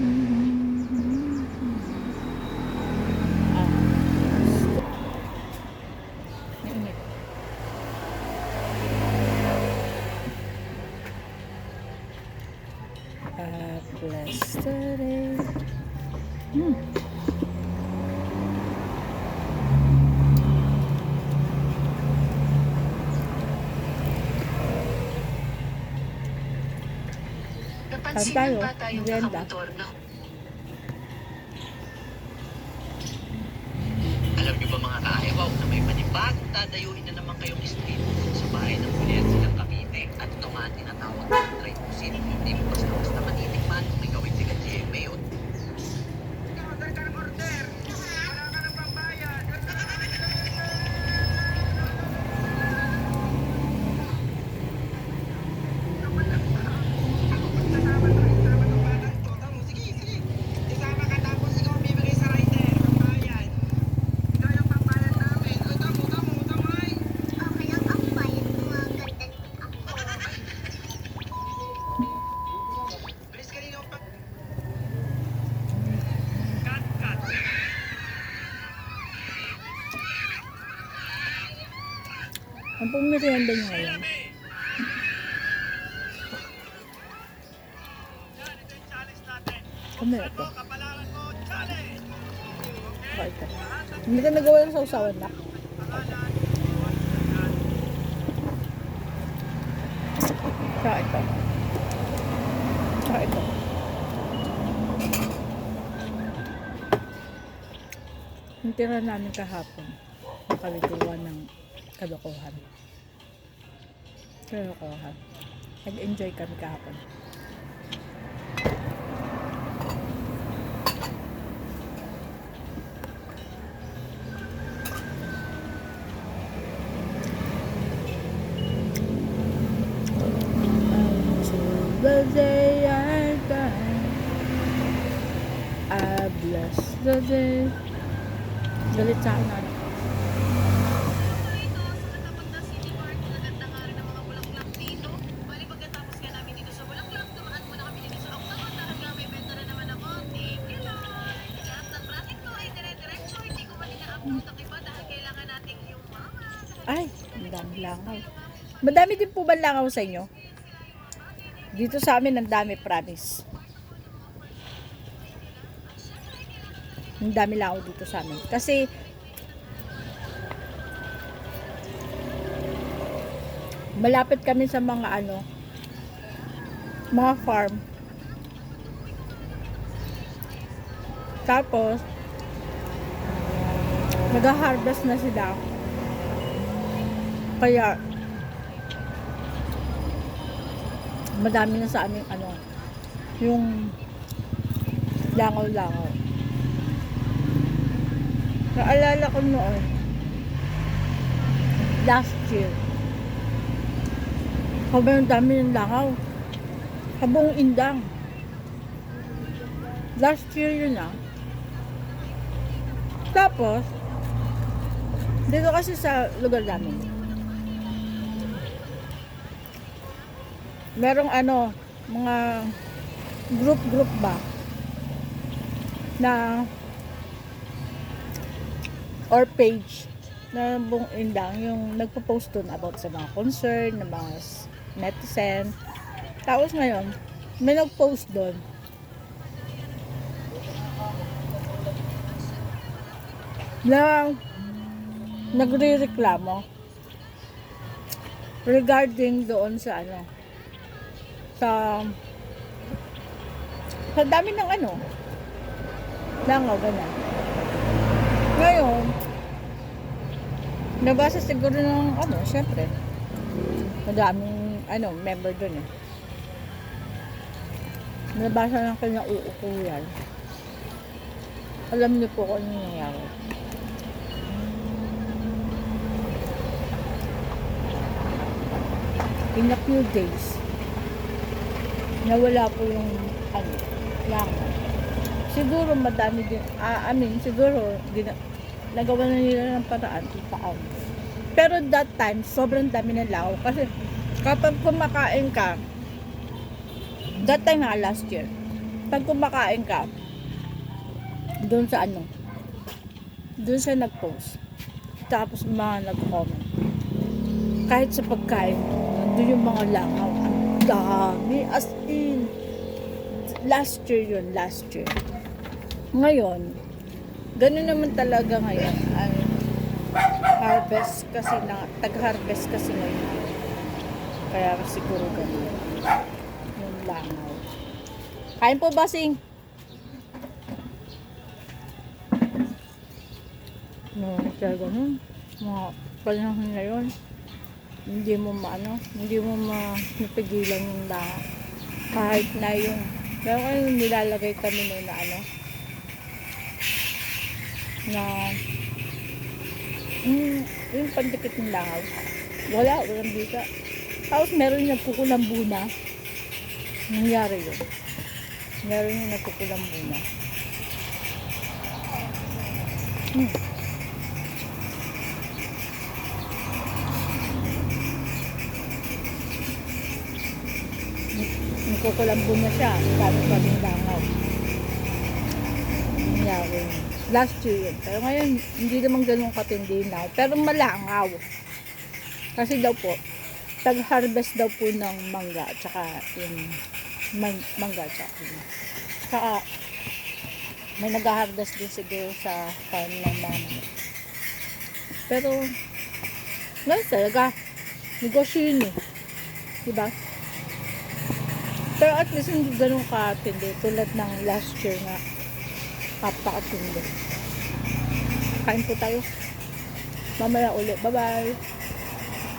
Mainit. Bless the day. Napansin Tayo, ng bata yung merienda. nakamotor na. Alam niyo ba mga kaayawaw na may panibagong dadayuhin na naman kayong street sa bahay ng Puliense ng Cavite at ito nga ang tinatawag na triposin. Hindi mo basta matitikman kung ikaw ay tiga GMA o Ang pong merienda niyo ngayon. Kami ito. Ito. Hindi ka nagawa ng sausawan na. Tsaka ito. Tsaka ito. Yung tira namin kahapon. Nakaliguan ng kalokohan. Kalokohan. Nag-enjoy kami kahapon. The day I die, I bless the day. Galit sa akin anak. Ito, sa katapat na City Park, naganda nga rin ang mga bulaklak dito. Bali pagkatapos nga namin dito sa bulaklak, dumaan muna kami dito sa Octagon dahil nga may benta na naman ako. Thank you, Lord! Lahat ng bracket ko ay dire-diretso, hindi ko man ina-upload ang iba dahil kailangan natin yung mga... Ay, ang dami langaw. Madami din po ba langaw sa inyo? Dito sa amin, ang dami, promise. Ang dami langaw dito sa amin. Kasi, malapit kami sa mga mga farm. Tapos, nag-harvest na sila. Kaya, madami na sa aming yung langaw-langaw. Naalala ko noon, last year, habang dami ng langaw, habang indang. Last year yun Tapos, dito kasi sa lugar namin, merong mga group ba na or page na buong indang yung nagpo-post dun about sa mga concern ng mga netizen. Tapos ngayon, may nag-post dun na nagre-reklamo regarding doon sa sa dami ng langaw, ganun. Ngayon, nabasa siguro ng syempre, madaming member dun nabasa ng kanyang uukuyan. Alam niyo po kung ano nangyari. In a few days, nawala po yung langaw. Siguro madami din, siguro nagawa na nila ng paraan kung paano. Pero that time, sobrang dami ng langaw. Kasi kapag kumakain ka, that time last year, pag kumakain ka, doon sa ano, doon sa nag-post, tapos mga nag-comment, kahit sa pagkain, doon yung mga langaw, ang dami, as in, last year, ngayon, ganun naman talaga ngayon, ay, harvest kasi na, tag-harvest kasi ngayon, kaya siguro ganun, yung langaw. Kain po, bossing. No, kaya ganun. Mga panahon na yun. Hindi mo mapigilan yung langaw. Kahit na yung, pero kayo nilalagay kami noon na ano, na, yung pandikit ng langaw. Walang bita. Tapos meron yung nagkukulambo na. Nangyari yun. Meron yung nagkukulambo na. Nagkukulambo na siya. Dami pa rin langaw. Nangyari yun. Last year yun. Pero ngayon, hindi naman ganun katindi na. Pero malangaw. Kasi daw po, tag-harvest daw po ng mangga at saka yung mangga at saka may nag-harvest din siguro sa farm ng mama. Pero ngayon talaga negosyo yun eh, diba? Pero at least hindi ganun katindi tulad ng last year na kapakatindi. Kain po tayo mamaya ulit, bye bye.